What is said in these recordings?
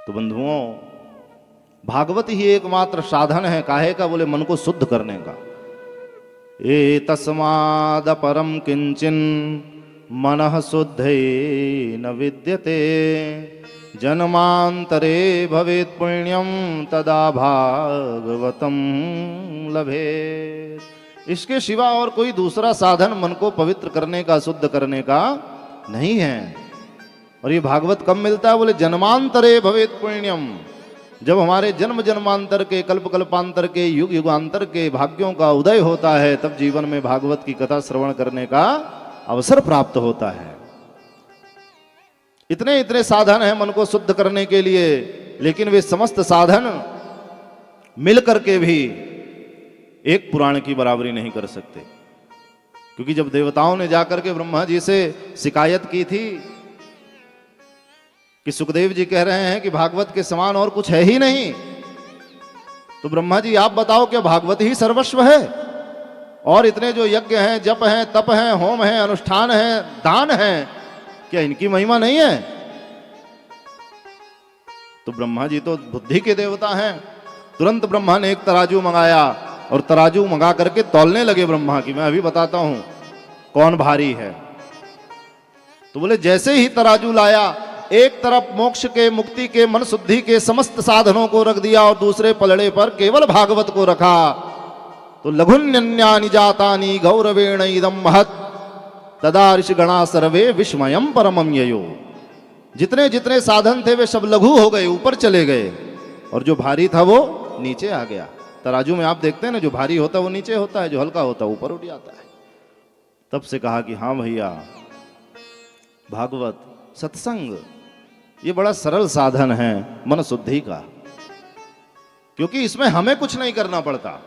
तो बंधुओं, भागवत ही एकमात्र साधन है, काहे का? बोले मन को शुद्ध करने का। ए तस्माद परम किंचिन मनः शुद्धे न विद्यते, जन्मांतरे भवेत् पुण्यम तदा भागवतम लभेत। इसके सिवा और कोई दूसरा साधन मन को पवित्र करने का, शुद्ध करने का नहीं है। और ये भागवत कब मिलता है? बोले जन्मांतरे भवेत् पुण्यम, जब हमारे जन्म जन्मांतर के, कल्प कल्पांतर के, युग युगांतर के भाग्यों का उदय होता है, तब जीवन में भागवत की कथा श्रवण करने का अवसर प्राप्त होता है। इतने इतने साधन हैं मन को शुद्ध करने के लिए, लेकिन वे समस्त साधन मिलकर के भी एक पुराण की बराबरी नहीं कर सकते। क्योंकि जब देवताओं ने जाकर के ब्रह्मा जी से शिकायत की थी कि सुखदेव जी कह रहे हैं कि भागवत के समान और कुछ है ही नहीं, तो ब्रह्मा जी आप बताओ क्या भागवत ही सर्वस्व है? और इतने जो यज्ञ हैं, जप हैं, तप हैं, होम हैं, अनुष्ठान हैं, दान हैं, क्या इनकी महिमा नहीं है? तो ब्रह्मा जी तो बुद्धि के देवता हैं। तुरंत ब्रह्मा ने एक तराजू मंगाया और तराजू मंगा करके तौलने लगे ब्रह्मा की, मैं अभी बताता हूं कौन भारी है। तो बोले जैसे ही तराजू लाया, एक तरफ मोक्ष के, मुक्ति के, मन शुद्धि के समस्त साधनों को रख दिया और दूसरे पलड़े पर केवल भागवत को रखा, तो लघुन्यन्यानि जातानि गौरवेण इदं महत् तदा ऋषिगणा सर्वे विस्मयं परमं ययो। जितने जितने साधन थे वे सब लघु हो गए, ऊपर चले गए, और जो भारी था वो नीचे आ गया। तराजू में आप देखते हैं ना, जो भारी होता है वो नीचे होता है, जो हल्का होता है ऊपर उठ जाता है। तब से कहा कि हाँ भैया, भागवत सत्संग ये बड़ा सरल साधन है मन शुद्धि का, क्योंकि इसमें हमें कुछ नहीं करना पड़ता।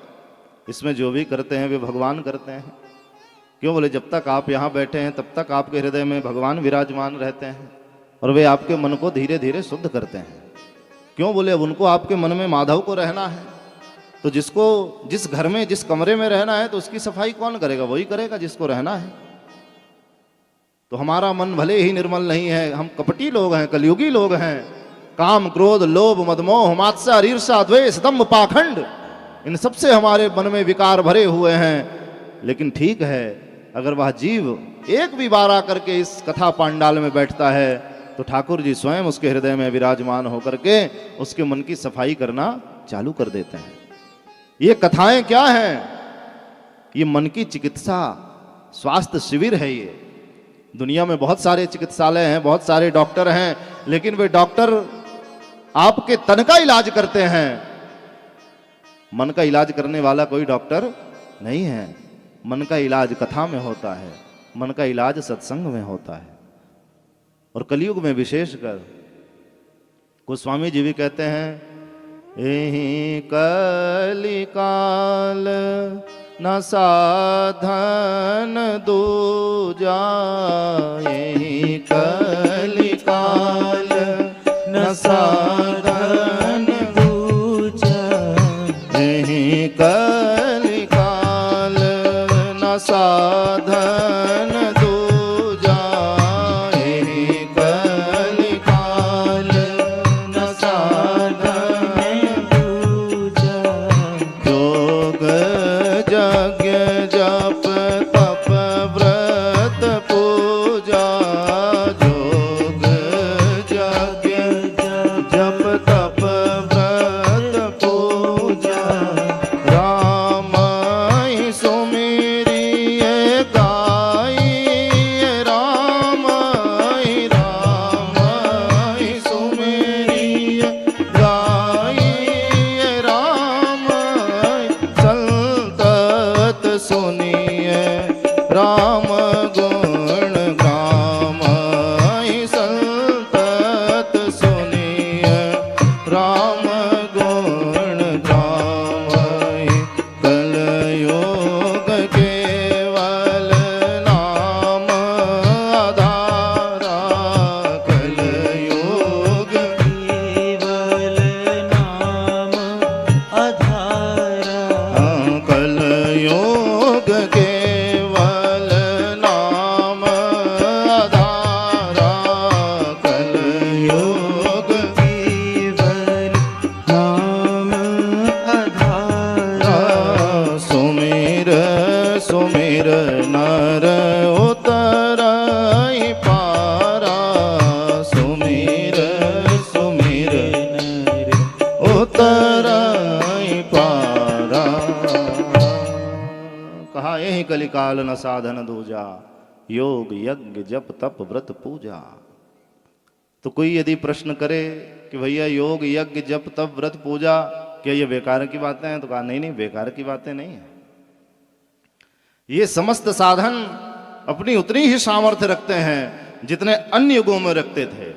इसमें जो भी करते हैं वे भगवान करते हैं। क्यों? बोले जब तक आप यहाँ बैठे हैं तब तक आपके हृदय में भगवान विराजमान रहते हैं और वे आपके मन को धीरे धीरे शुद्ध करते हैं। क्यों? बोले अब उनको आपके मन में माधव को रहना है, तो जिसको जिस घर में, जिस कमरे में रहना है, तो उसकी सफाई कौन करेगा? वही करेगा जिसको रहना है। तो हमारा मन भले ही निर्मल नहीं है, हम कपटी लोग हैं, कलयुगी लोग हैं, काम क्रोध लोभ मदमोह मात्सर्य ईर्ष्या द्वेष दंभ पाखंड, इन सबसे हमारे मन में विकार भरे हुए हैं। लेकिन ठीक है, अगर वह जीव एक भी बार आकर के इस कथा पांडाल में बैठता है तो ठाकुर जी स्वयं उसके हृदय में विराजमान होकर के उसके मन की सफाई करना चालू कर देते हैं। ये कथाएं क्या हैं? ये मन की चिकित्सा, स्वास्थ्य शिविर है। ये दुनिया में बहुत सारे चिकित्सालय हैं, बहुत सारे डॉक्टर हैं, लेकिन वे डॉक्टर आपके तन का इलाज करते हैं, मन का इलाज करने वाला कोई डॉक्टर नहीं है। मन का इलाज कथा में होता है, मन का इलाज सत्संग में होता है। और कलयुग में विशेषकर गोस्वामी जी भी कहते हैं, एहि कलिकाल न साधन दूजा, एहि कलिकाल न साधन दूजा, एहि कलिकाल न साधन दूजा, एहि कलिकाल न साधन दूजा। योग यज्ञ जप तप व्रत पूजा, योग कलिकाल न साधन दूजा, योग यज्ञ जप तप व्रत पूजा। तो कोई यदि प्रश्न करे कि भैया योग यज्ञ जप तप व्रत पूजा क्या ये बेकार की बातें हैं, तो कहा नहीं नहीं, बेकार की बातें नहीं है। ये समस्त साधन अपनी उतनी ही सामर्थ्य रखते हैं जितने अन्य युगों में रखते थे,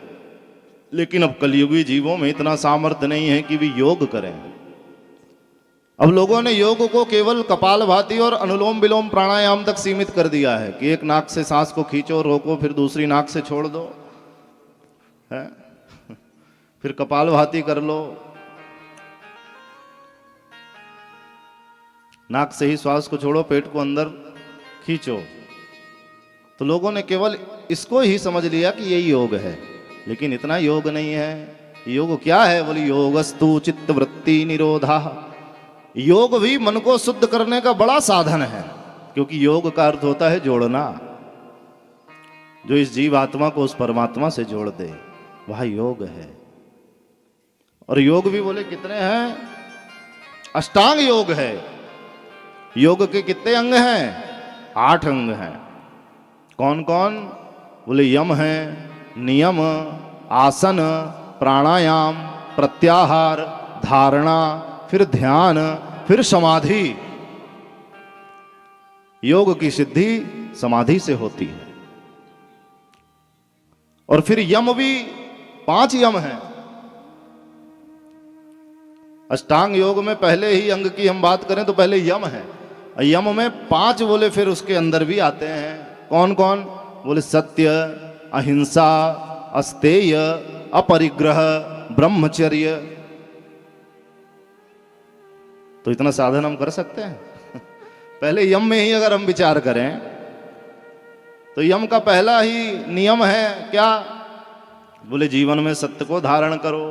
लेकिन अब कलयुगी जीवों में इतना सामर्थ्य नहीं है कि वे योग करें। अब लोगों ने योग को केवल कपालभाति और अनुलोम विलोम प्राणायाम तक सीमित कर दिया है कि एक नाक से सांस को खींचो, रोको, फिर दूसरी नाक से छोड़ दो, है? फिर कपालभाति कर लो, नाक से ही श्वास को छोड़ो, पेट को अंदर खींचो। तो लोगों ने केवल इसको ही समझ लिया कि यही योग है, लेकिन इतना योग नहीं है। योग क्या है? बोली योगस्तु चित्त वृत्ति निरोधा। योग भी मन को शुद्ध करने का बड़ा साधन है, क्योंकि योग का अर्थ होता है जोड़ना। जो इस जीव आत्मा को उस परमात्मा से जोड़ दे, वह योग है। और योग भी बोले कितने हैं? अष्टांग योग है। योग के कितने अंग हैं? 8 अंग हैं। कौन कौन? बोले यम है, नियम, आसन, प्राणायाम, प्रत्याहार, धारणा, फिर ध्यान, फिर समाधि। योग की सिद्धि समाधि से होती है। और फिर यम भी 5 यम हैं। अष्टांग योग में पहले ही अंग की हम बात करें तो पहले यम है। यम में 5 बोले फिर उसके अंदर भी आते हैं। कौन कौन? बोले सत्य, अहिंसा, अस्तेय, अपरिग्रह, ब्रह्मचर्य। तो इतना साधन हम कर सकते हैं? पहले यम में ही अगर हम विचार करें तो यम का पहला ही नियम है क्या? बोले जीवन में सत्य को धारण करो।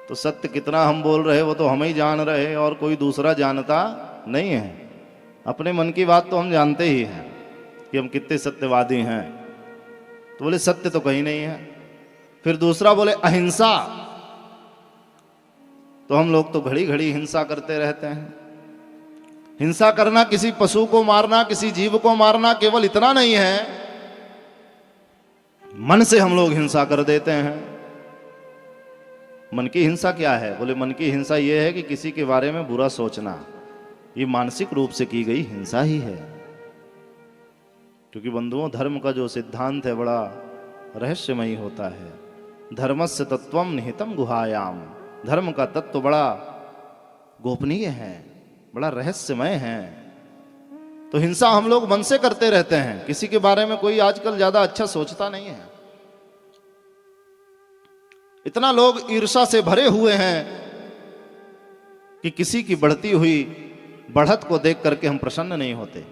तो सत्य कितना हम बोल रहे वो तो हम ही जान रहे, और कोई दूसरा जानता नहीं है। अपने मन की बात तो हम जानते ही हैं कि हम कितने सत्यवादी हैं। तो बोले सत्य तो कहीं नहीं है। फिर दूसरा बोले अहिंसा। तो हम लोग तो घड़ी घड़ी हिंसा करते रहते हैं। हिंसा करना, किसी पशु को मारना, किसी जीव को मारना केवल इतना नहीं है, मन से हम लोग हिंसा कर देते हैं। मन की हिंसा क्या है? बोले मन की हिंसा यह है कि किसी के बारे में बुरा सोचना, ये मानसिक रूप से की गई हिंसा ही है। क्योंकि बंधुओं, धर्म का जो सिद्धांत है बड़ा रहस्यमयी होता है। धर्मस्य तत्वम निहितम गुहायाम। धर्म का तत्व बड़ा गोपनीय है, बड़ा रहस्यमय है। तो हिंसा हम लोग मन से करते रहते हैं। किसी के बारे में कोई आजकल ज्यादा अच्छा सोचता नहीं है। इतना लोग ईर्ष्या से भरे हुए हैं कि किसी की बढ़ती हुई बढ़त को देख करके हम प्रसन्न नहीं होते।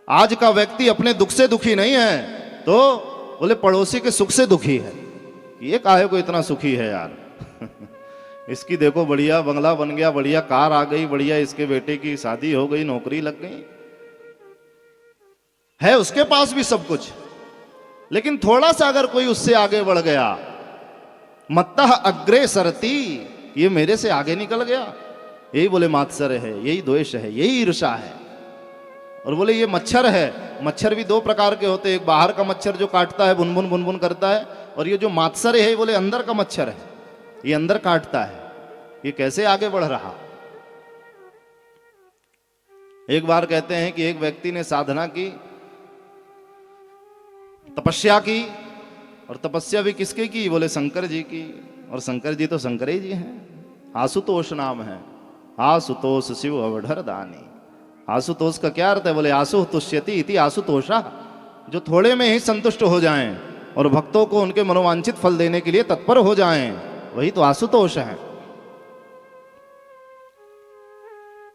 आज का व्यक्ति अपने दुख से दुखी नहीं है, तो बोले पड़ोसी के सुख से दुखी है। ये काहे को इतना सुखी है यार? इसकी देखो बढ़िया बंगला बन गया, बढ़िया कार आ गई, बढ़िया इसके बेटे की शादी हो गई, नौकरी लग गई है, उसके पास भी सब कुछ। लेकिन थोड़ा सा अगर कोई उससे आगे बढ़ गया, मत्तः अग्रे सरती, ये मेरे से आगे निकल गया, यही बोले मात्सर्य है, यही द्वेष है, यही ईर्ष्या है। और बोले ये मच्छर है। मच्छर भी 2 प्रकार के होते हैं। एक बाहर का मच्छर जो काटता है, बुनबुन बुनबुन करता है, और ये जो मात्सर्य है बोले अंदर का मच्छर है, ये अंदर काटता है। ये कैसे आगे बढ़ रहा? एक बार कहते हैं कि एक व्यक्ति ने साधना की, तपस्या की, और तपस्या भी किसके की? बोले शंकर जी की। और शंकर जी तो शंकर ही जी हैं। आशुतोष नाम है। आशुतोष शिव अवधर दानी। आशुतोष का क्या अर्थ है? बोले आशु तुष्यति इति आशुतोषा। जो थोड़े में ही संतुष्ट हो जाएं और भक्तों को उनके मनोवांछित फल देने के लिए तत्पर हो जाएं, वही तो आशुतोष है।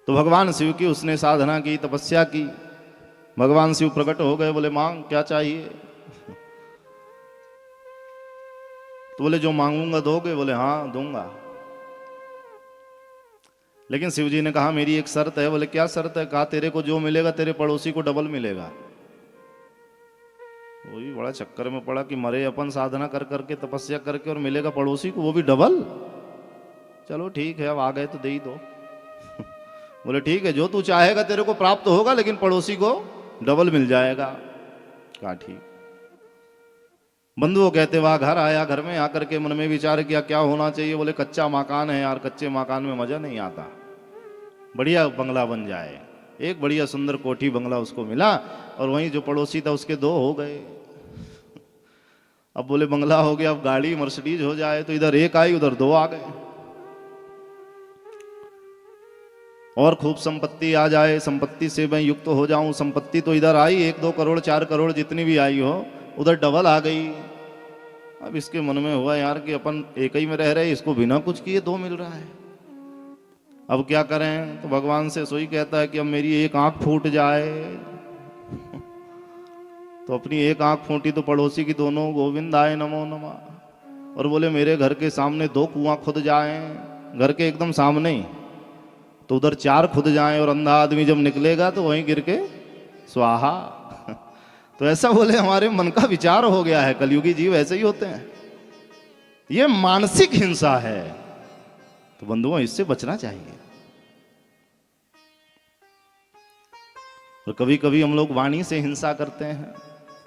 तो भगवान शिव की उसने साधना की, तपस्या की। भगवान शिव प्रकट हो गए, बोले मांग क्या चाहिए? तो बोले जो मांगूंगा दोगे? बोले हाँ दूंगा। लेकिन शिव जी ने कहा मेरी एक शर्त है। बोले क्या शर्त है? कहा तेरे को जो मिलेगा तेरे पड़ोसी को डबल मिलेगा। वही बड़ा चक्कर में पड़ा कि मरे अपन साधना कर करके, तपस्या करके, और मिलेगा पड़ोसी को वो भी डबल। चलो ठीक है, अब आ गए तो दे ही दो। बोले ठीक है, जो तू चाहेगा तेरे को प्राप्त होगा, लेकिन पड़ोसी को डबल मिल जाएगा। कहा ठीक। बंधुओं कहते वाह, घर आया, घर में आकर के मन में विचार किया क्या होना चाहिए। बोले कच्चा मकान है यार, कच्चे मकान में मजा नहीं आता, बढ़िया बंगला बन जाए। एक बढ़िया सुंदर कोठी बंगला उसको मिला, और वहीं जो पड़ोसी था उसके दो हो गए। अब बोले बंगला हो गया, अब गाड़ी मर्सिडीज हो जाए, तो इधर एक आई उधर दो आ गए। और खूब संपत्ति आ जाए, संपत्ति से मैं युक्त हो जाऊं, संपत्ति तो इधर आई 1-2 करोड़ 4 करोड़ जितनी भी आई हो, उधर डबल आ गई। अब इसके मन में हुआ यार कि अपन एक ही में रह रहे, इसको बिना कुछ किए 2 मिल रहा है, अब क्या करें। तो भगवान से सोई कहता है कि अब मेरी एक आंख फूट जाए। तो अपनी एक आंख फूटी तो पड़ोसी की दोनों, गोविंद आए नमो नमः। और बोले मेरे घर के सामने 2 कुआं खुद जाएं, घर के एकदम सामने ही, तो उधर 4 खुद जाएं, और अंधा आदमी जब निकलेगा तो वहीं गिर के स्वाहा। तो ऐसा बोले हमारे मन का विचार हो गया है, कलयुगी जीव ऐसे ही होते हैं। ये मानसिक हिंसा है, तो बंधुओं इससे बचना चाहिए। और कभी कभी हम लोग वाणी से हिंसा करते हैं।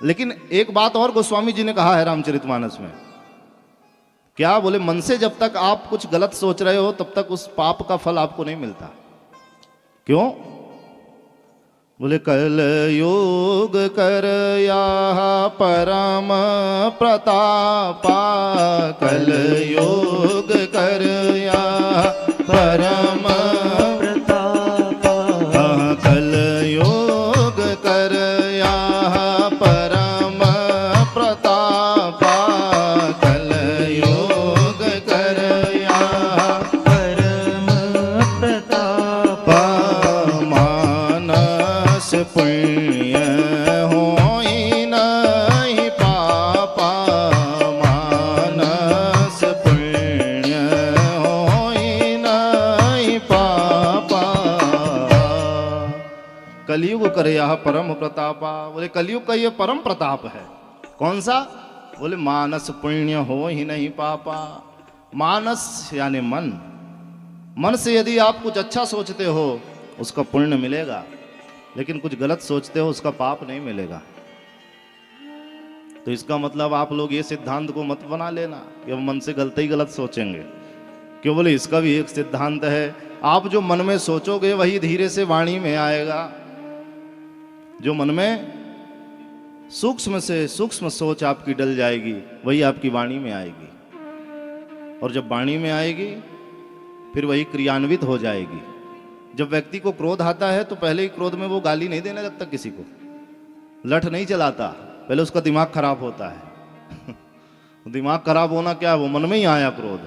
लेकिन एक बात और गोस्वामी जी ने कहा है रामचरितमानस में, क्या बोले मन से जब तक आप कुछ गलत सोच रहे हो तब तक उस पाप का फल आपको नहीं मिलता। क्यों? बोले कल योग कर या परम प्रतापा, कल योग कर या परम प्रतापा, कल योग कर या परम प्रतापा, कल योग कर या परम प्रतापा, मानस पुण्य होई नहीं पापा, मानस पुण्य होई नहीं पापा, कलयुग करे यह परम प्रतापा। बोले कलयुग का ये परम प्रताप है। कौन सा? बोले मानस पुण्य हो ही नहीं पापा। मानस यानी मन, मन से यदि आप कुछ अच्छा सोचते हो उसका पुण्य मिलेगा, लेकिन कुछ गलत सोचते हो उसका पाप नहीं मिलेगा। तो इसका मतलब आप लोग ये सिद्धांत को मत बना लेना कि हम मन से गलत ही गलत सोचेंगे। क्यों? बोले इसका भी एक सिद्धांत है, आप जो मन में सोचोगे वही धीरे से वाणी में आएगा। जो मन में सूक्ष्म से सूक्ष्म सोच आपकी डल जाएगी वही आपकी वाणी में आएगी, और जब वाणी में आएगी फिर वही क्रियान्वित हो जाएगी। जब व्यक्ति को क्रोध आता है तो पहले ही क्रोध में वो गाली नहीं देने लगता, किसी को लठ नहीं चलाता, पहले उसका दिमाग खराब होता है। दिमाग खराब होना क्या है? वो मन में ही आया क्रोध,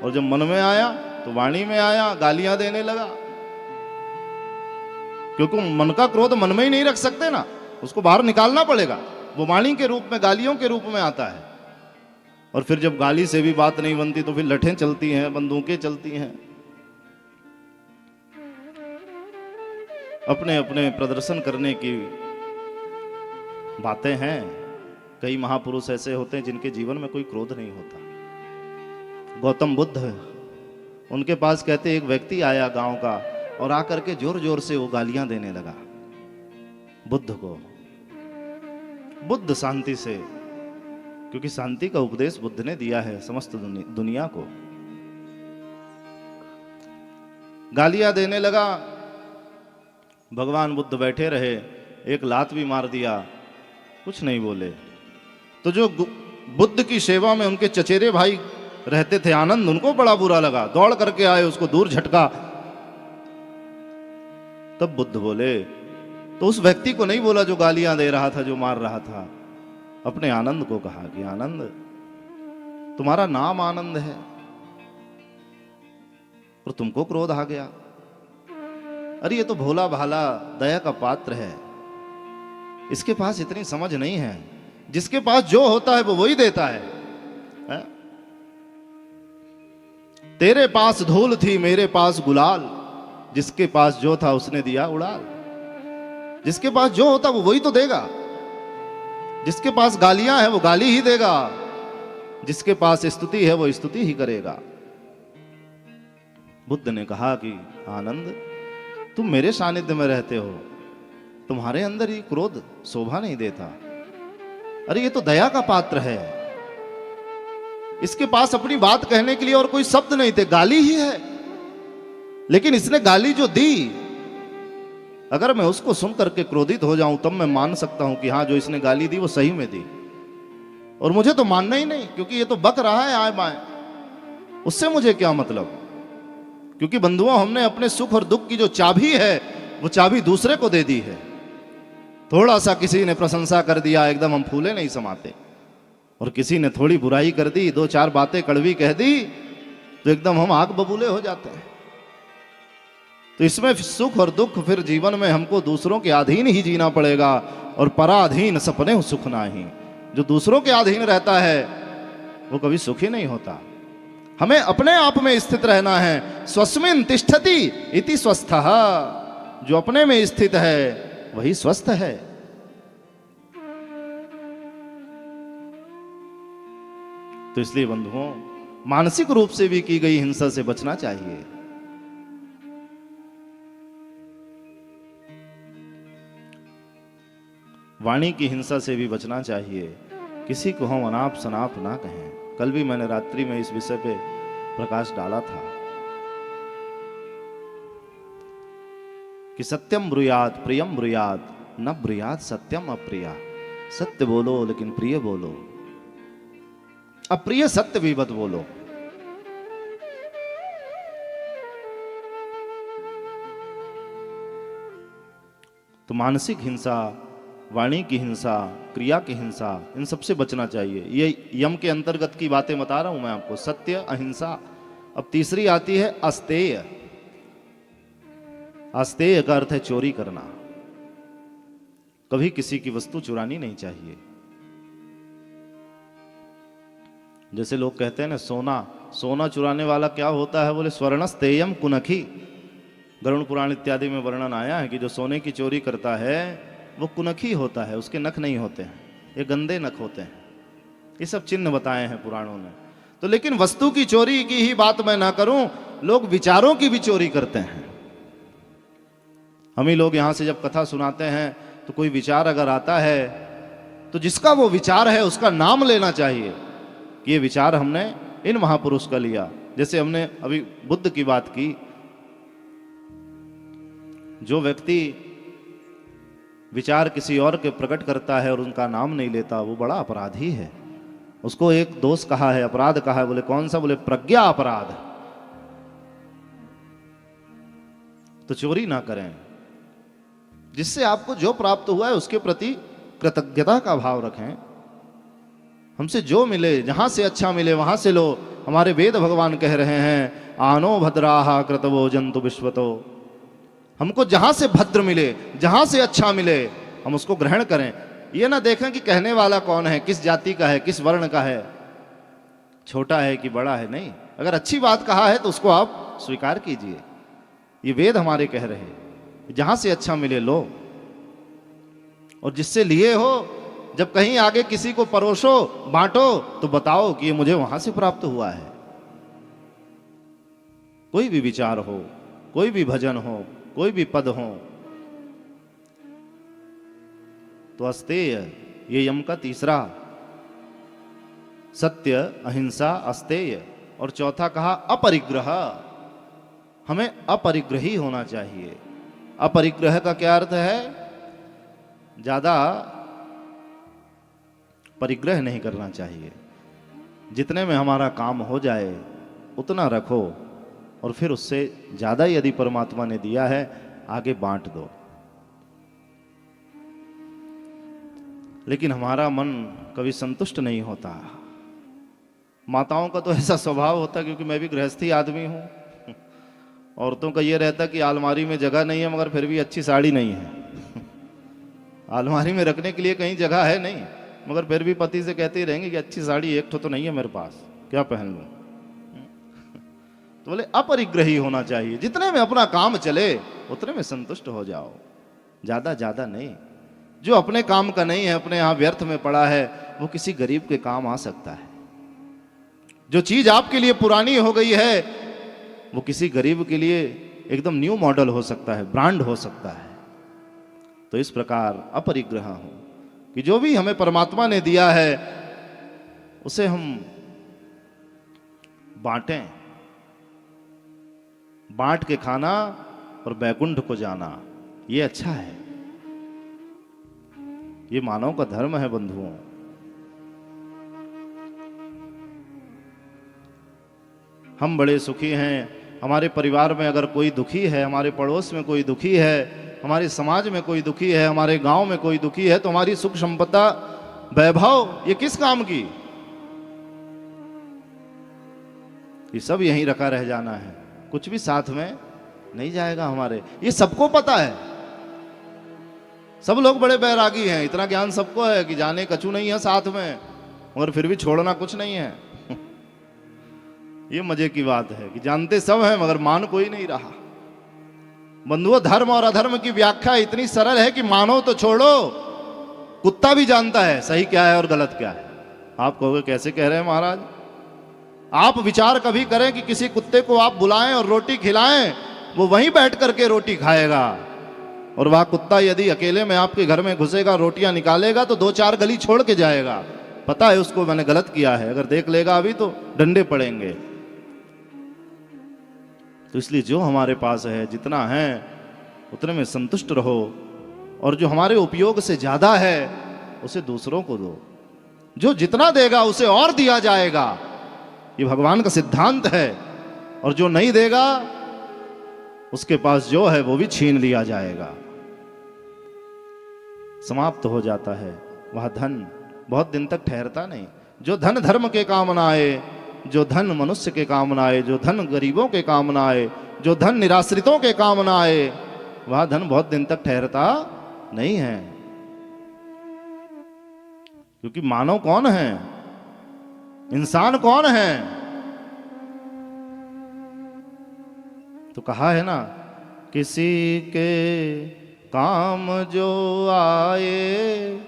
और जब मन में आया तो वाणी में आया, गालियां देने लगा। क्योंकि मन का क्रोध मन में ही नहीं रख सकते ना, उसको बाहर निकालना पड़ेगा। वो वाणी के रूप में, गालियों के रूप में आता है, और फिर जब गाली से भी बात नहीं बनती तो फिर लठें चलती हैं, बंदूकें चलती हैं। अपने अपने प्रदर्शन करने की बातें हैं। कई महापुरुष ऐसे होते हैं जिनके जीवन में कोई क्रोध नहीं होता। गौतम बुद्ध, उनके पास कहते एक व्यक्ति आया गांव का, और आकर के जोर जोर से वो गालियां देने लगा बुद्ध को। बुद्ध शांति से, क्योंकि शांति का उपदेश बुद्ध ने दिया है समस्त दुनिया को, गालियां देने लगा। भगवान बुद्ध बैठे रहे, एक लात भी मार दिया, कुछ नहीं बोले। तो जो बुद्ध की सेवा में उनके चचेरे भाई रहते थे आनंद, उनको बड़ा बुरा लगा, दौड़ करके आए, उसको दूर झटका। तब बुद्ध बोले, तो उस व्यक्ति को नहीं बोला जो गालियां दे रहा था, जो मार रहा था, अपने आनंद को कहा कि आनंद, तुम्हारा नाम आनंद है और तुमको क्रोध आ गया। अरे ये तो भोला भाला दया का पात्र है, इसके पास इतनी समझ नहीं है। जिसके पास जो होता है वो वही देता है? तेरे पास धूल थी मेरे पास गुलाल, जिसके पास जो था उसने दिया उड़ाल। जिसके पास जो होता वो वही तो देगा। जिसके पास गालियां हैं वो गाली ही देगा, जिसके पास स्तुति है वो स्तुति ही करेगा। बुद्ध ने कहा कि आनंद, तुम मेरे सानिध्य में रहते हो, तुम्हारे अंदर ये क्रोध शोभा नहीं देता। अरे ये तो दया का पात्र है, इसके पास अपनी बात कहने के लिए और कोई शब्द नहीं थे, गाली ही है। लेकिन इसने गाली जो दी, अगर मैं उसको सुन करके क्रोधित हो जाऊं तब मैं मान सकता हूं कि हाँ, जो इसने गाली दी वो सही में दी। और मुझे तो मानना ही नहीं, क्योंकि ये तो बक रहा है आए बाएं, उससे मुझे क्या मतलब। क्योंकि बंधुओं, हमने अपने सुख और दुख की जो चाबी है वो चाबी दूसरे को दे दी है। थोड़ा सा किसी ने प्रशंसा कर दिया, एकदम हम फूले नहीं समाते, और किसी ने थोड़ी बुराई कर दी, दो चार बातें कड़वी कह दी, तो एकदम हम आग बबूले हो जाते हैं। तो इसमें सुख और दुख फिर जीवन में हमको दूसरों के अधीन ही जीना पड़ेगा, और पराधीन सपने सुख नाही। जो दूसरों के अधीन रहता है वो कभी सुखी नहीं होता। हमें अपने आप में स्थित रहना है। स्वस्मिन तिष्ठति इति स्वस्थः, जो अपने में स्थित है वही स्वस्थ है। तो इसलिए बंधुओं, मानसिक रूप से भी की गई हिंसा से बचना चाहिए। वाणी की हिंसा से भी बचना चाहिए। किसी को हम अनाप शनाप ना कहें। कल भी मैंने रात्रि में इस विषय पे प्रकाश डाला था कि सत्यम ब्रूयात प्रियम ब्रूयात, न ब्रूयात सत्यम अप्रिया। सत्य बोलो लेकिन प्रिय बोलो, अप्रिय सत्य भी मत बोलो। तो मानसिक हिंसा, वाणी की हिंसा, क्रिया की हिंसा, इन सबसे बचना चाहिए। ये यम के अंतर्गत की बातें बता रहा हूं मैं आपको, सत्य, अहिंसा। अब तीसरी आती है अस्तेय। अस्तेय का अर्थ है चोरी करना। कभी किसी की वस्तु चुरानी नहीं चाहिए। जैसे लोग कहते हैं ना, सोना चुराने वाला क्या होता है, बोले स्वर्णस्तेयम कुनखी। गरुड़ पुराण इत्यादि में वर्णन आया है कि जो सोने की चोरी करता है वो कुनखी होता है, उसके नख नहीं होते हैं, ये गंदे नख होते हैं। ये सब चिन्ह बताए हैं पुराणों ने। तो लेकिन वस्तु की चोरी की ही बात मैं ना करूं, लोग विचारों की भी चोरी करते हैं। हम ही लोग यहां से जब कथा सुनाते हैं तो कोई विचार अगर आता है तो जिसका वो विचार है उसका नाम लेना चाहिए कि ये विचार हमने इन महापुरुष का लिया। जैसे हमने अभी बुद्ध की बात की, जो व्यक्ति विचार किसी और के प्रकट करता है और उनका नाम नहीं लेता, वो बड़ा अपराधी है। उसको एक दोष कहा है, अपराध कहा है। बोले कौन सा? बोले प्रज्ञा अपराध। तो चोरी ना करें। जिससे आपको जो प्राप्त हुआ है उसके प्रति कृतज्ञता का भाव रखें। हमसे जो मिले, जहां से अच्छा मिले वहां से लो। हमारे वेद भगवान कह रहे हैं, आनो भद्राहा कृतवो जंतु विश्वतो। हमको जहां से भद्र मिले, जहां से अच्छा मिले, हम उसको ग्रहण करें। ये ना देखें कि कहने वाला कौन है, किस जाति का है, किस वर्ण का है, छोटा है कि बड़ा है। नहीं, अगर अच्छी बात कहा है तो उसको आप स्वीकार कीजिए। ये वेद हमारे कह रहे हैं, जहां से अच्छा मिले लो। और जिससे लिए हो, जब कहीं आगे किसी को परोसो, बांटो, तो बताओ कि ये मुझे वहां से प्राप्त हुआ है। कोई भी विचार हो, कोई भी भजन हो, कोई भी पद हो, तो अस्तेय, ये यम का तीसरा, सत्य, अहिंसा, अस्तेय। और चौथा कहा अपरिग्रह। हमें अपरिग्रही होना चाहिए। अपरिग्रह का क्या अर्थ है? ज्यादा परिग्रह नहीं करना चाहिए। जितने में हमारा काम हो जाए उतना रखो, और फिर उससे ज्यादा यदि परमात्मा ने दिया है आगे बांट दो। लेकिन हमारा मन कभी संतुष्ट नहीं होता। माताओं का तो ऐसा स्वभाव होता, क्योंकि मैं भी गृहस्थी आदमी हूं। औरतों का ये रहता कि अलमारी में जगह नहीं है मगर फिर भी अच्छी साड़ी नहीं है। अलमारी में रखने के लिए कहीं जगह है नहीं, मगर फिर भी पति से कहते ही रहेंगे कि अच्छी साड़ी एक तो नहीं है मेरे पास, क्या पहन लूं। तो बोले अपरिग्रही होना चाहिए। जितने में अपना काम चले उतने में संतुष्ट हो जाओ, ज्यादा नहीं। जो अपने काम का नहीं है, अपने यहां व्यर्थ में पड़ा है, वो किसी गरीब के काम आ सकता है। जो चीज आपके लिए पुरानी हो गई है वो किसी गरीब के लिए एकदम न्यू मॉडल हो सकता है, ब्रांड हो सकता है। तो इस प्रकार अपरिग्रह हूं कि जो भी हमें परमात्मा ने दिया है उसे हम बांटें, बांट के खाना और बैकुंठ को जाना, ये अच्छा है, ये मानव का धर्म है बंधुओं। हम बड़े सुखी हैं, हमारे परिवार में अगर कोई दुखी है, हमारे पड़ोस में कोई दुखी है, हमारे समाज में कोई दुखी है, हमारे गांव में कोई दुखी है, तो हमारी सुख संपदा वैभव ये किस काम की? ये सब यहीं रखा रह जाना है, कुछ भी साथ में नहीं जाएगा हमारे। ये सबको पता है, सब लोग बड़े बैरागी हैं, इतना ज्ञान सबको है कि जाने कछु नहीं है साथ में, और फिर भी छोड़ना कुछ नहीं है। ये मजे की बात है कि जानते सब हैं मगर मान कोई नहीं रहा। बंधुओं, धर्म और अधर्म की व्याख्या इतनी सरल है कि मानो तो छोड़ो, कुत्ता भी जानता है सही क्या है और गलत क्या है। आप कहोगे कैसे कह रहे हैं महाराज? आप विचार कभी करें कि किसी कुत्ते को आप बुलाएं और रोटी खिलाएं, वो वहीं बैठ करके रोटी खाएगा, और वह कुत्ता यदि अकेले में आपके घर में घुसेगा, रोटियां निकालेगा तो 2-4 गली छोड़ के जाएगा। पता है उसको मैंने गलत किया है, अगर देख लेगा अभी तो डंडे पड़ेंगे। तो इसलिए जो हमारे पास है, जितना है उतने में संतुष्ट रहो, और जो हमारे उपयोग से ज्यादा है उसे दूसरों को दो। जो जितना देगा उसे और दिया जाएगा, ये भगवान का सिद्धांत है। और जो नहीं देगा उसके पास जो है वो भी छीन लिया जाएगा, समाप्त हो जाता है। वह धन बहुत दिन तक ठहरता नहीं। जो धन धर्म के काम न आए, जो धन मनुष्य के काम न आए, जो धन गरीबों के काम न आए, जो धन निराश्रितों के काम न आए, वह धन बहुत दिन तक ठहरता नहीं है। क्योंकि मानव कौन है, इंसान कौन है? तो कहा है ना, किसी के काम जो आए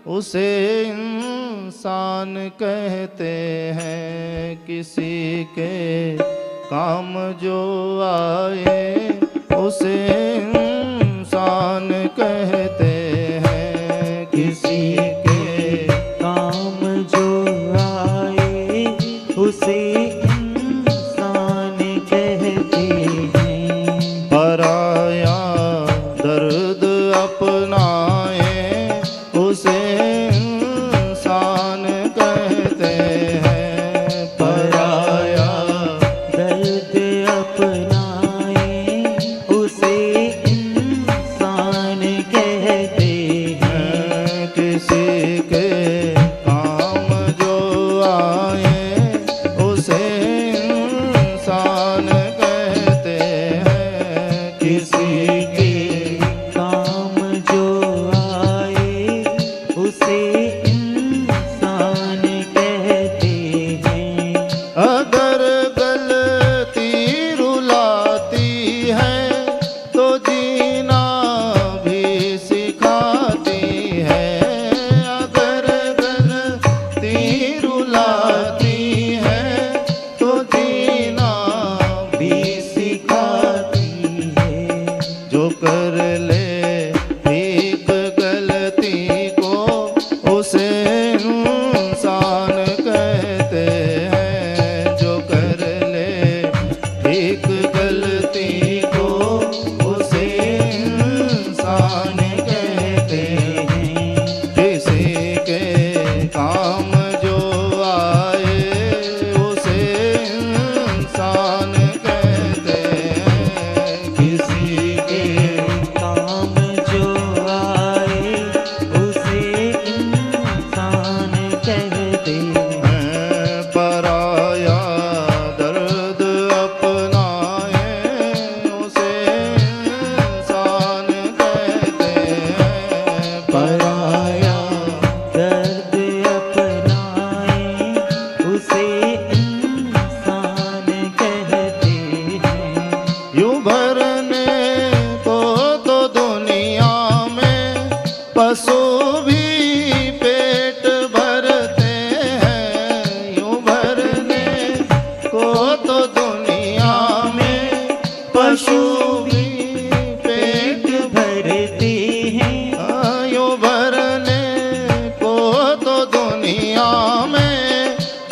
उसे इंसान कहते हैं। किसी के काम जो आए उसे इंसान कहते हैं। किसी के काम जो आए उसे इंसान कहते हैं। पराया दर्द अपनाए उसे इंसान कहते हैं। पराया दर्द अपनाए उसे इंसान कहते हैं। किसी के काम जो आए उसे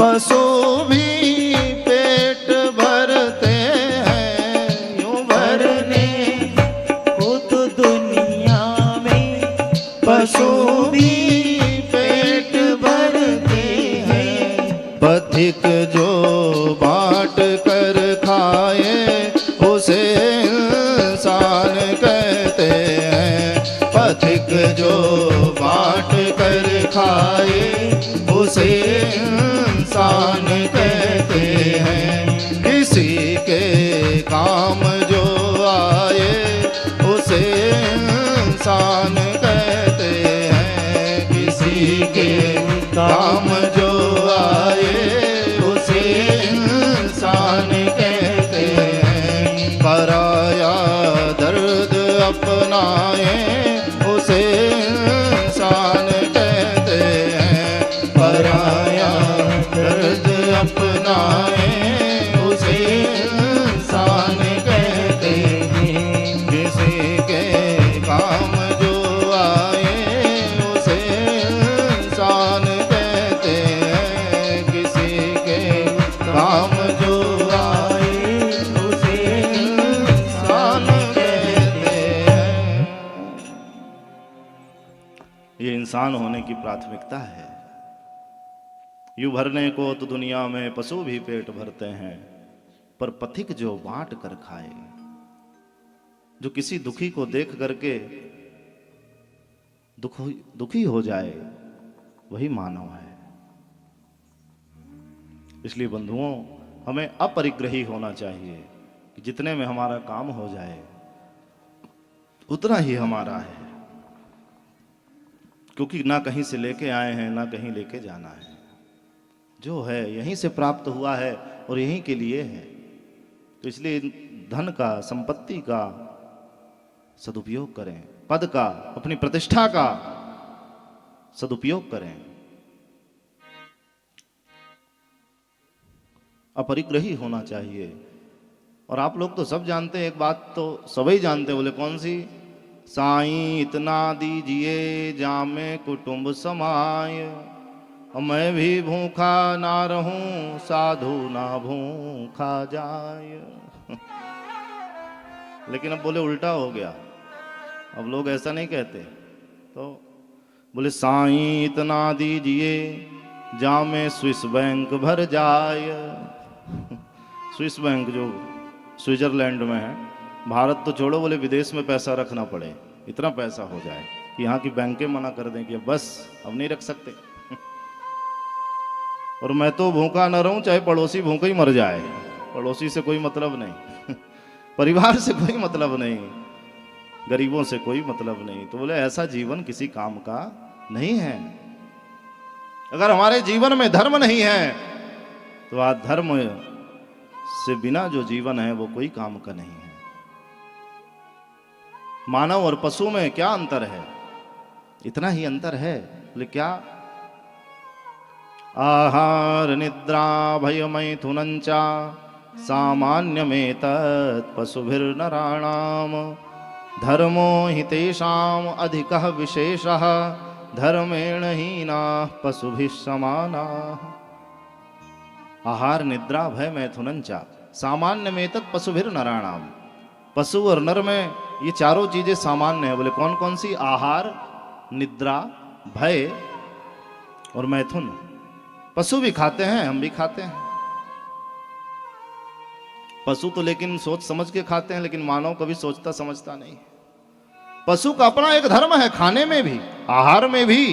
पशु भी पेट भरते हैं यूं भरने को तो दुनिया में पशु भी पेट भरते हैं पथिक जो बांट कर खाए उसे इंसान कहते हैं पथिक जो बांट कर खाए उसे इंसान कहते हैं किसी के काम जो आए उसे इंसान कहते हैं किसी के काम जो आए उसे इंसान कहते हैं पराया दर्द अपनाए उसे इंसान कहते हैं पराया दर्द अपनाए उसे इंसान कहते हैं किसी के काम जो आए उसे इंसान कहते हैं किसी के काम जो आए उसे इंसान कहते हैं। ये इंसान होने की प्राथमिकता है। यूं भरने को तो दुनिया में पशु भी पेट भरते हैं पर पथिक जो बांट कर खाए जो किसी दुखी को देख करके दुखी हो जाए वही मानव है। इसलिए बंधुओं हमें अपरिग्रही होना चाहिए कि जितने में हमारा काम हो जाए उतना ही हमारा है क्योंकि ना कहीं से लेके आए हैं ना कहीं लेके जाना है जो है यहीं से प्राप्त हुआ है और यहीं के लिए है। तो इसलिए धन का संपत्ति का सदुपयोग करें पद का अपनी प्रतिष्ठा का सदुपयोग करें अपरिग्रही होना चाहिए। और आप लोग तो सब जानते हैं एक बात तो सभी जानते बोले कौन सी साईं इतना दीजिए जामे कुटुंब समाय और मैं भी भूखा ना रहूं साधु ना भूखा जाए। लेकिन अब बोले उल्टा हो गया अब लोग ऐसा नहीं कहते तो बोले साईं इतना दीजिए जामे स्विस बैंक भर जाए। स्विस बैंक जो स्विट्जरलैंड में है भारत तो छोड़ो बोले विदेश में पैसा रखना पड़े इतना पैसा हो जाए कि यहाँ की बैंकें मना कर दें कि बस अब नहीं रख सकते और मैं तो भूखा न रहूं चाहे पड़ोसी भूखा ही मर जाए पड़ोसी से कोई मतलब नहीं परिवार से कोई मतलब नहीं गरीबों से कोई मतलब नहीं। तो बोले ऐसा जीवन किसी काम का नहीं है। अगर हमारे जीवन में धर्म नहीं है तो आज धर्म से बिना जो जीवन है वो कोई काम का नहीं है। मानव और पशु में क्या अंतर है इतना ही अंतर है। बोले क्या आहार निद्रा भय मैथुनंचा सामान्यमेतत् पशुभिर्नराणाम धर्मो हि तेषाम अधिकः विशेषः धर्मेण हीनाः पशुभिः समानाः। आहार निद्रा भय मैथुनंचा सामान्यमेतत् पशुभिर्नराणाम पशु और नर में ये चारों चीजें सामान्य है। बोले कौन कौन सी आहार निद्रा भय और मैथुन। पशु भी खाते हैं हम भी खाते हैं पशु तो लेकिन सोच समझ के खाते हैं लेकिन मानव कभी सोचता समझता नहीं। पशु का अपना एक धर्म है खाने में भी आहार में भी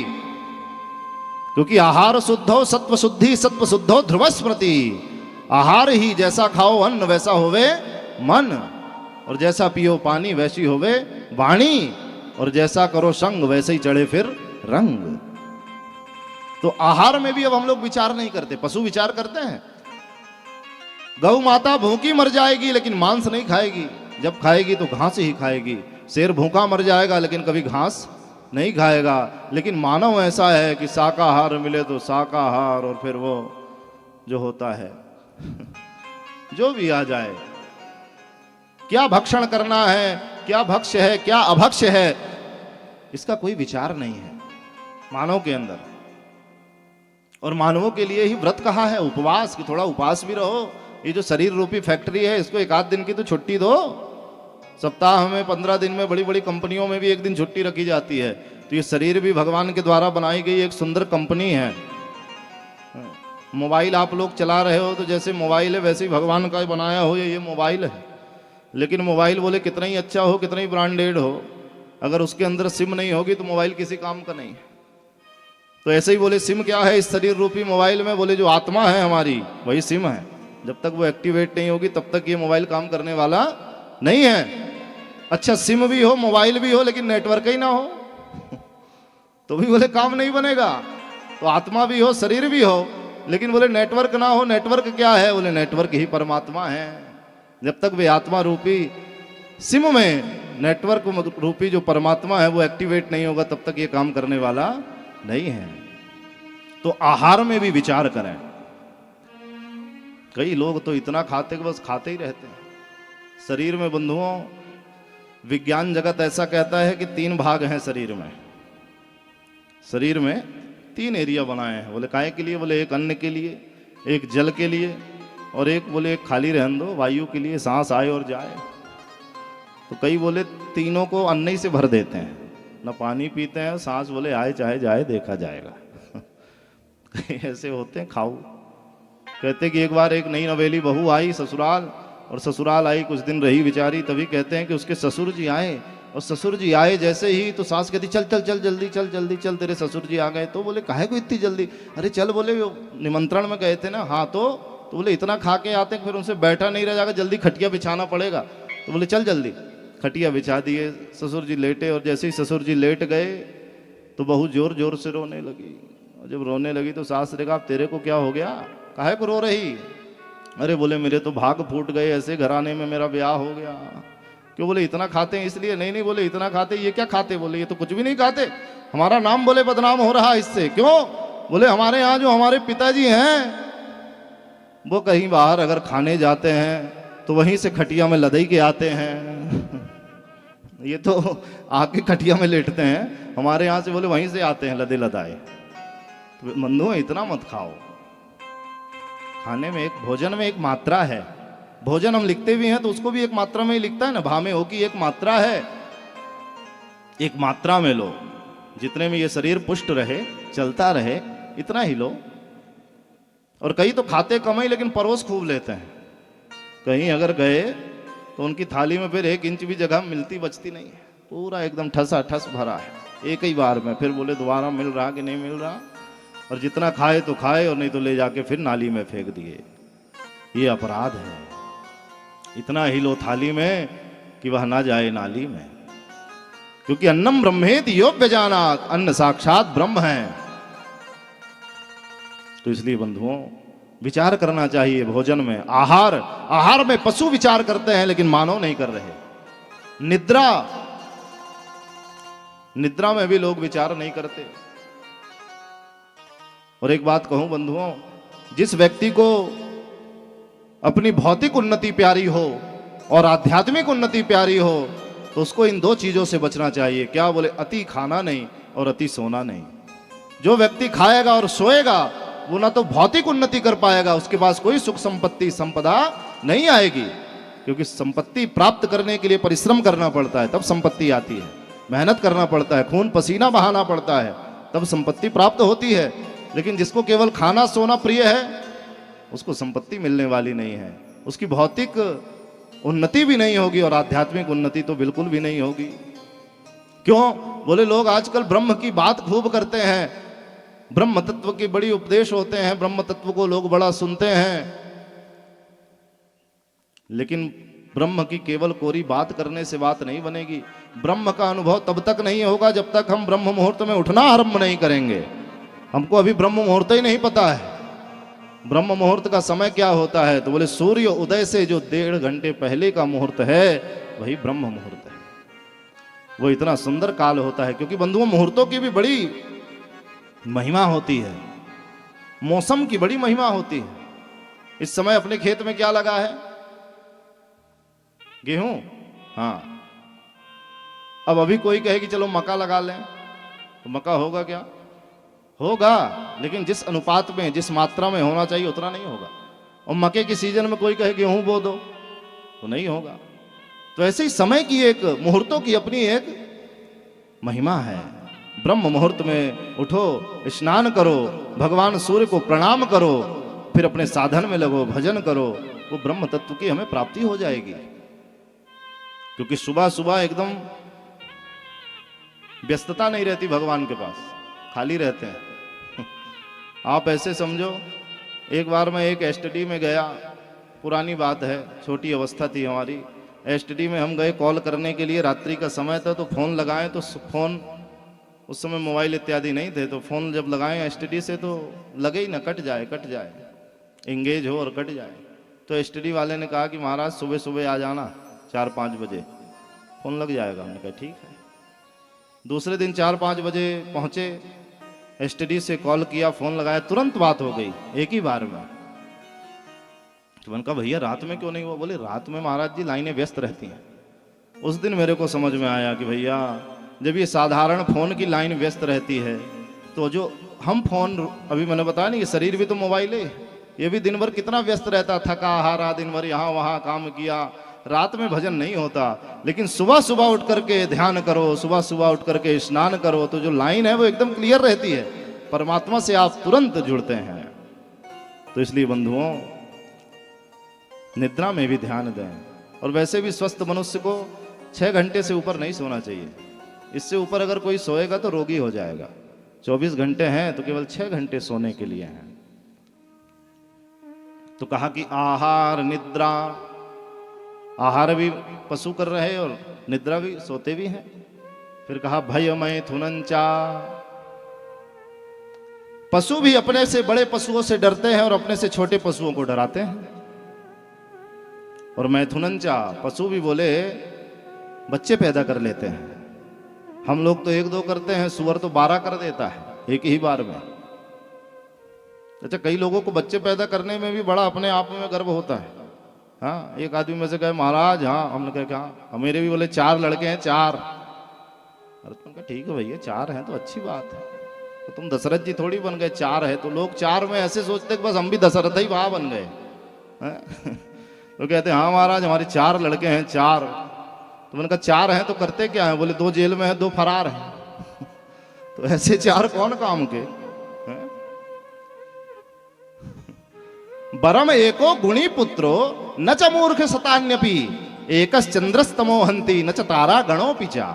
क्योंकि आहार शुद्धो सत्व शुद्धि सत्व शुद्धो ध्रुव स्मृति। आहार ही जैसा खाओ अन्न वैसा होवे मन और जैसा पियो पानी वैसी होवे वाणी और जैसा करो संग वैसे ही चढ़े फिर रंग। तो आहार में भी अब हम लोग विचार नहीं करते पशु विचार करते हैं। गौ माता भूखी मर जाएगी लेकिन मांस नहीं खाएगी जब खाएगी तो घास ही खाएगी। शेर भूखा मर जाएगा लेकिन कभी घास नहीं खाएगा। लेकिन मानव ऐसा है कि शाकाहार मिले तो शाकाहार और फिर वो जो होता है जो भी आ जाए क्या भक्षण करना है क्या भक्ष्य है क्या अभक्ष्य है इसका कोई विचार नहीं है मानव के अंदर। और मानवों के लिए ही व्रत कहा है, उपवास, कि थोड़ा उपवास भी रहो। ये जो शरीर रूपी फैक्ट्री है, इसको एक आध दिन की तो छुट्टी दो। सप्ताह में 15 दिन में बड़ी बड़ी कंपनियों में भी एक दिन छुट्टी रखी जाती है। तो ये शरीर भी भगवान के द्वारा बनाई गई एक सुंदर कंपनी है। मोबाइल आप लोग चला रहे हो तो जैसे मोबाइल है वैसे ही भगवान का बनाया हो ये मोबाइल है। लेकिन मोबाइल बोले कितना ही अच्छा हो, कितना ही ब्रांडेड हो, अगर उसके अंदर सिम नहीं होगी तो मोबाइल किसी काम का नहीं है। तो ऐसे ही बोले सिम क्या है इस शरीर रूपी मोबाइल में, बोले जो आत्मा है हमारी वही सिम है। जब तक वो एक्टिवेट नहीं होगी तब तक ये मोबाइल काम करने वाला नहीं है। अच्छा सिम भी हो, मोबाइल भी हो, लेकिन नेटवर्क ही ना हो तो भी बोले काम नहीं बनेगा। तो आत्मा भी हो, शरीर भी हो, लेकिन बोले नेटवर्क ना हो। नेटवर्क क्या है? बोले नेटवर्क ही परमात्मा है। जब तक वे आत्मा रूपी सिम में नेटवर्क रूपी जो परमात्मा है वो एक्टिवेट नहीं होगा तब तक ये काम करने वाला नहीं है। तो आहार में भी विचार करें। कई लोग तो इतना खाते कि बस खाते ही रहते हैं। शरीर में बंधुओं, विज्ञान जगत ऐसा कहता है कि 3 भाग हैं शरीर में। शरीर में 3 एरिया बनाए हैं। बोले काहे के लिए? बोले एक अन्न के लिए, एक जल के लिए, और एक बोले एक खाली रहने दो, वायु के लिए, सांस आए और जाए। तो कई बोले तीनों को अन्न ही से भर देते हैं, ना पानी पीते हैं, सांस बोले आए चाहे जाए देखा जाएगा कई ऐसे होते हैं खाऊ। कहते कि एक बार एक नई नवेली बहू आई ससुराल, और ससुराल आई कुछ दिन रही बेचारी, तभी कहते हैं कि उसके ससुर जी आए, और ससुर जी आए जैसे ही तो सास कहती चल चल चल जल्दी चल जल्दी चल, तेरे ससुर जी आ गए। तो बोले काहे को इतनी जल्दी? अरे चल, बोले निमंत्रण में गए थे ना। हाँ तो बोले इतना खा के आते फिर उनसे बैठा नहीं रह जाएगा, जल्दी खटिया बिछाना पड़ेगा। तो बोले चल जल्दी। खटिया बिछा दिए, ससुर जी लेटे, और जैसे ही ससुर जी लेट गए तो बहू जोर जोर से रोने लगी। और जब रोने लगी तो सास ने कहा तेरे को क्या हो गया, काहे को रो रही? अरे बोले मेरे तो भाग फूट गए, ऐसे घराने में मेरा ब्याह हो गया। क्यों? बोले इतना खाते हैं इसलिए। नहीं नहीं, बोले इतना खाते, ये क्या खाते? बोले ये तो कुछ भी नहीं खाते, हमारा नाम बोले बदनाम हो रहा है इससे। क्यों? बोले हमारे यहाँ जो हमारे पिताजी हैं वो कहीं बाहर अगर खाने जाते हैं तो वहीं से खटिया में लदई के आते हैं ये तो आके खटिया में लेटते हैं, हमारे यहाँ से बोले वहीं से आते हैं लदे लदाए। तो बंधुओं इतना मत खाओ। खाने में एक, भोजन में एक मात्रा है। भोजन हम लिखते भी हैं तो उसको भी एक मात्रा में ही लिखता है ना। भामे हो की एक मात्रा है, एक मात्रा में लो। जितने में ये शरीर पुष्ट रहे, चलता रहे, इतना ही लो। और कई तो खाते कम ही लेकिन परोस खूब लेते हैं। कहीं अगर गए तो उनकी थाली में फिर 1 इंच भी जगह मिलती बचती नहीं है, पूरा एकदम ठसा ठस भरा है एक ही बार में। फिर बोले दोबारा मिल रहा कि नहीं मिल रहा, और जितना खाए तो खाए और नहीं तो ले जाके फिर नाली में फेंक दिए। ये अपराध है। इतना ही लो थाली में कि वह ना जाए नाली में, क्योंकि अन्नम ब्रह्मेति यो व्यजानात्, अन्न साक्षात ब्रह्म है। तो इसलिए बंधुओं विचार करना चाहिए भोजन में। आहार में पशु विचार करते हैं लेकिन मानव नहीं कर रहे। निद्रा में भी लोग विचार नहीं करते। और एक बात कहूं बंधुओं, जिस व्यक्ति को अपनी भौतिक उन्नति प्यारी हो और आध्यात्मिक उन्नति प्यारी हो तो उसको इन 2 चीजों से बचना चाहिए। क्या? बोले अति खाना नहीं और अति सोना नहीं। जो व्यक्ति खाएगा और सोएगा वो ना तो भौतिक उन्नति कर पाएगा, उसके पास कोई सुख संपत्ति संपदा नहीं आएगी। क्योंकि संपत्ति प्राप्त करने के लिए परिश्रम करना पड़ता है, तब संपत्ति आती है। मेहनत करना पड़ता है, खून पसीना बहाना पड़ता है, तब संपत्ति प्राप्त होती है। लेकिन जिसको केवल खाना सोना प्रिय है उसको संपत्ति मिलने वाली नहीं है। उसकी भौतिक उन्नति भी नहीं होगी और आध्यात्मिक उन्नति तो बिल्कुल भी नहीं होगी। क्यों? बोले लोग आजकल ब्रह्म की बात खूब करते हैं, ब्रह्म तत्व के बड़ी उपदेश होते हैं, ब्रह्म तत्व को लोग बड़ा सुनते हैं, लेकिन ब्रह्म की केवल कोरी बात करने से बात नहीं बनेगी। ब्रह्म का अनुभव तब तक नहीं होगा जब तक हम ब्रह्म मुहूर्त में उठना आरंभ नहीं करेंगे। हमको अभी ब्रह्म मुहूर्त ही नहीं पता है। ब्रह्म मुहूर्त का समय क्या होता है? तो बोले सूर्य उदय से जो 1.5 घंटे पहले का मुहूर्त है वही ब्रह्म मुहूर्त है। वो इतना सुंदर काल होता है, क्योंकि बंधुओं मुहूर्तों की भी बड़ी महिमा होती है, मौसम की बड़ी महिमा होती है। इस समय अपने खेत में क्या लगा है? गेहूं। हाँ, अब अभी कोई कहे कि चलो मक्का लगा लें तो मक्का होगा क्या? होगा, लेकिन जिस अनुपात में, जिस मात्रा में होना चाहिए उतना नहीं होगा। और मक्के की सीजन में कोई कहे गेहूं बो दो तो नहीं होगा। तो ऐसे ही समय की एक, मुहूर्तों की अपनी एक महिमा है। ब्रह्म मुहूर्त में उठो, स्नान करो, भगवान सूर्य को प्रणाम करो, फिर अपने साधन में लगो, भजन करो, वो ब्रह्म तत्व की हमें प्राप्ति हो जाएगी। क्योंकि सुबह सुबह एकदम व्यस्तता नहीं रहती भगवान के पास, खाली रहते हैं। आप ऐसे समझो, एक बार मैं एक एसटीडी में गया, पुरानी बात है, छोटी अवस्था थी हमारी, एसटीडी में हम गए कॉल करने के लिए, रात्रि का समय था, तो फोन लगाएं तो फोन, उस समय मोबाइल इत्यादि नहीं थे, तो फोन जब लगाएं एसटीडी से तो लगे ही ना, कट जाए, इंगेज हो और कट जाए। तो एसटीडी वाले ने कहा कि महाराज सुबह सुबह आ जाना 4-5 बजे, फोन लग जाएगा। हमने कहा ठीक है। दूसरे दिन 4-5 बजे पहुंचे, एसटीडी से कॉल किया, फोन लगाया, तुरंत बात हो गई एक ही बार में। तो मैंने कहा भैया रात में क्यों नहीं हुआ? बोले रात में महाराज जी लाइनें व्यस्त रहती हैं। उस दिन मेरे को समझ में आया कि भैया जब ये साधारण फोन की लाइन व्यस्त रहती है, तो जो हम फोन, अभी मैंने बताया नहीं, ये शरीर भी तो मोबाइल है, ये भी दिन भर कितना व्यस्त रहता, थका हारा, दिन भर यहाँ वहाँ काम किया, रात में भजन नहीं होता। लेकिन सुबह सुबह उठ करके ध्यान करो, सुबह सुबह उठ करके स्नान करो, तो जो लाइन है वो एकदम क्लियर रहती है, परमात्मा से आप तुरंत जुड़ते हैं। तो इसलिए बंधुओं, निद्रा में भी ध्यान दें। और वैसे भी स्वस्थ मनुष्य को 6 घंटे से ऊपर नहीं सोना चाहिए। इससे ऊपर अगर कोई सोएगा तो रोगी हो जाएगा। 24 घंटे हैं तो केवल 6 घंटे सोने के लिए हैं। तो कहा कि आहार निद्रा, आहार भी पशु कर रहे हैं और निद्रा भी, सोते भी हैं। फिर कहा भय मैथुनंचा, पशु भी अपने से बड़े पशुओं से डरते हैं और अपने से छोटे पशुओं को डराते हैं। और मैथुनंचा, पशु भी बोले बच्चे पैदा कर लेते हैं। हम लोग तो 1-2 करते हैं, सुअर तो 12 कर देता है एक ही बार में। अच्छा, कई लोगों को बच्चे पैदा करने में भी बड़ा अपने आप में गर्व होता है। हाँ, एक आदमी में से कहे महाराज, हाँ, हमने कहा क्या, मेरे भी बोले 4 लड़के हैं, 4। अरे तुमने कहा ठीक है भैया, 4 हैं तो अच्छी बात है, तो तुम दशरथ जी थोड़ी बन गए, 4 है तो। लोग 4 में ऐसे सोचते कि बस हम भी दशरथ ही वहां बन गए। तो कहते हैं हाँ महाराज हमारे 4 lड़के हैं, 4। तो मैंने कहा 4 हैं तो करते क्या है? बोले 2 जेल में है, 2 फरार हैं। तो ऐसे 4 कौन काम के? बरम एको गुणी पुत्रो न च मूर्ख शतान्यपि, एकस चंद्रस्तमो हंति न च तारा गणो पिचा।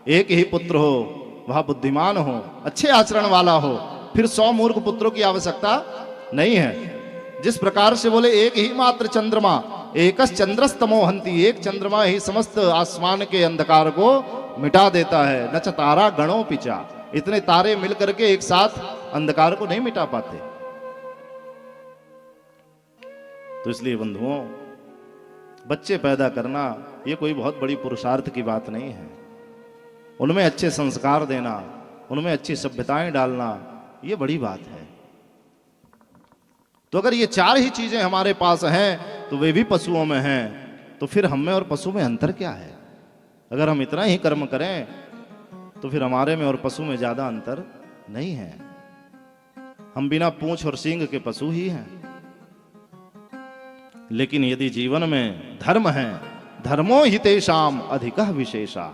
एक ही पुत्र हो, वह बुद्धिमान हो, अच्छे आचरण वाला हो, फिर 100 मूर्ख पुत्रों की आवश्यकता नहीं है। जिस प्रकार से बोले एक ही मात्र चंद्रमा, एकस चंद्रस्तमो हंति, एक चंद्रमा ही समस्त आसमान के अंधकार को मिटा देता है। न च तारा गणो पिचा, इतने तारे मिलकर के एक साथ अंधकार को नहीं मिटा पाते। तो इसलिए बंधुओं, बच्चे पैदा करना ये कोई बहुत बड़ी पुरुषार्थ की बात नहीं है। उनमें अच्छे संस्कार देना, उनमें अच्छी सभ्यताएं डालना, ये बड़ी बात है। तो अगर ये 4 ही चीजें हमारे पास हैं तो वे भी पशुओं में हैं, तो फिर हम में और पशु में अंतर क्या है? अगर हम इतना ही कर्म करें तो फिर हमारे में और पशु में ज्यादा अंतर नहीं है। हम बिना पूंछ और सींग के पशु ही हैं। लेकिन यदि जीवन में धर्म है, धर्मो हितेषाम अधिकः विशेषा,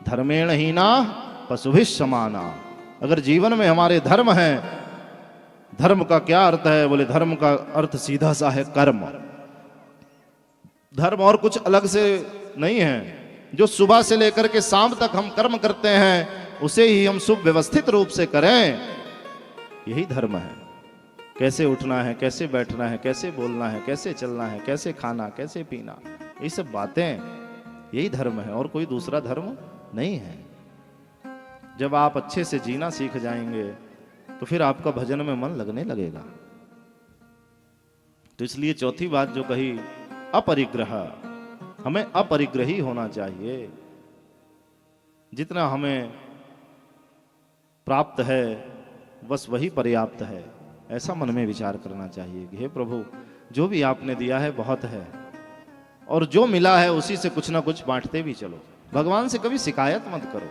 धर्मेण हीना पशुभिः समाना। अगर जीवन में हमारे धर्म है, धर्म का क्या अर्थ है? बोले धर्म का अर्थ सीधा सा है कर्म। धर्म और कुछ अलग से नहीं है। जो सुबह से लेकर के शाम तक हम कर्म करते हैं उसे ही हम सुव्यवस्थित रूप से करें, यही धर्म है। कैसे उठना है, कैसे बैठना है, कैसे बोलना है, कैसे चलना है, कैसे खाना, कैसे पीना, ये सब बातें, यही धर्म है और कोई दूसरा धर्म नहीं है। जब आप अच्छे से जीना सीख जाएंगे तो फिर आपका भजन में मन लगने लगेगा। तो इसलिए चौथी बात जो कही, अपरिग्रह, हमें अपरिग्रही होना चाहिए। जितना हमें प्राप्त है बस वही पर्याप्त है, ऐसा मन में विचार करना चाहिए कि हे प्रभु, जो भी आपने दिया है बहुत है, और जो मिला है उसी से कुछ ना कुछ बांटते भी चलो। भगवान से कभी शिकायत मत करो।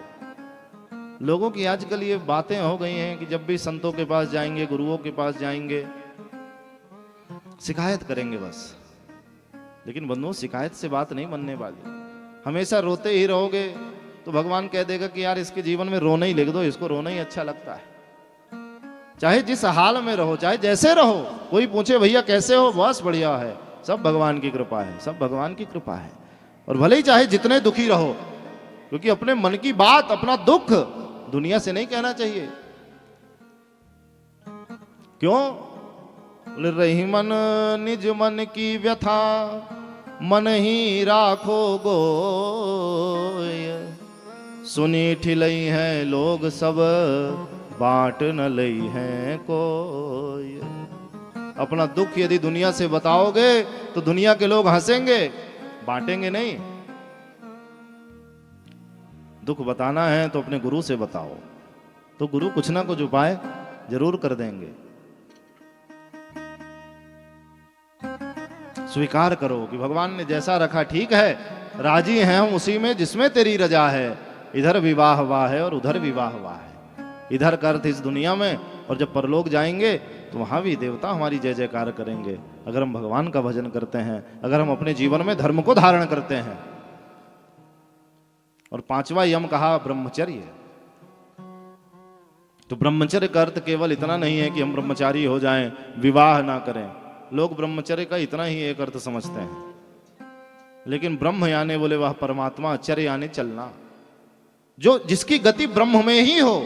लोगों की आजकल ये बातें हो गई हैं कि जब भी संतों के पास जाएंगे, गुरुओं के पास जाएंगे, शिकायत करेंगे बस। लेकिन बंधुओं, शिकायत से बात नहीं बनने वाली। हमेशा रोते ही रहोगे तो भगवान कह देगा कि यार इसके जीवन में रोना ही लिख दो, इसको रोना ही अच्छा लगता है। चाहे जिस हाल में रहो, चाहे जैसे रहो, कोई पूछे भैया कैसे हो, बस बढ़िया है, सब भगवान की कृपा है, सब भगवान की कृपा है। और भले ही चाहे जितने दुखी रहो, क्योंकि अपने मन की बात, अपना दुख दुनिया से नहीं कहना चाहिए। क्यों? बोले रही मन निज मन की व्यथा, मन ही राखो गोय, सुनी ठिलई हैं लोग सब, बांट न लई हैं कोई। अपना दुख यदि दुनिया से बताओगे तो दुनिया के लोग हंसेंगे, बांटेंगे नहीं। दुख बताना है तो अपने गुरु से बताओ, तो गुरु कुछ ना कुछ उपाय जरूर कर देंगे। स्वीकार करो कि भगवान ने जैसा रखा ठीक है, राजी हैं हम उसी में जिसमें तेरी रजा है। इधर विवाह हुआ है और उधर विवाह हुआ है। इधर का अर्थ इस दुनिया में, और जब परलोक जाएंगे तो वहां भी देवता हमारी जय जयकार करेंगे, अगर हम भगवान का भजन करते हैं, अगर हम अपने जीवन में धर्म को धारण करते हैं। और पांचवा यम कहा ब्रह्मचर्य। तो ब्रह्मचर्य का अर्थ केवल इतना नहीं है कि हम ब्रह्मचारी हो जाएं, विवाह ना करें। लोग ब्रह्मचर्य का इतना ही एक अर्थ समझते हैं, लेकिन ब्रह्म यानी बोले वह परमात्मा, चर्य यानी चलना, जो जिसकी गति ब्रह्म में ही हो,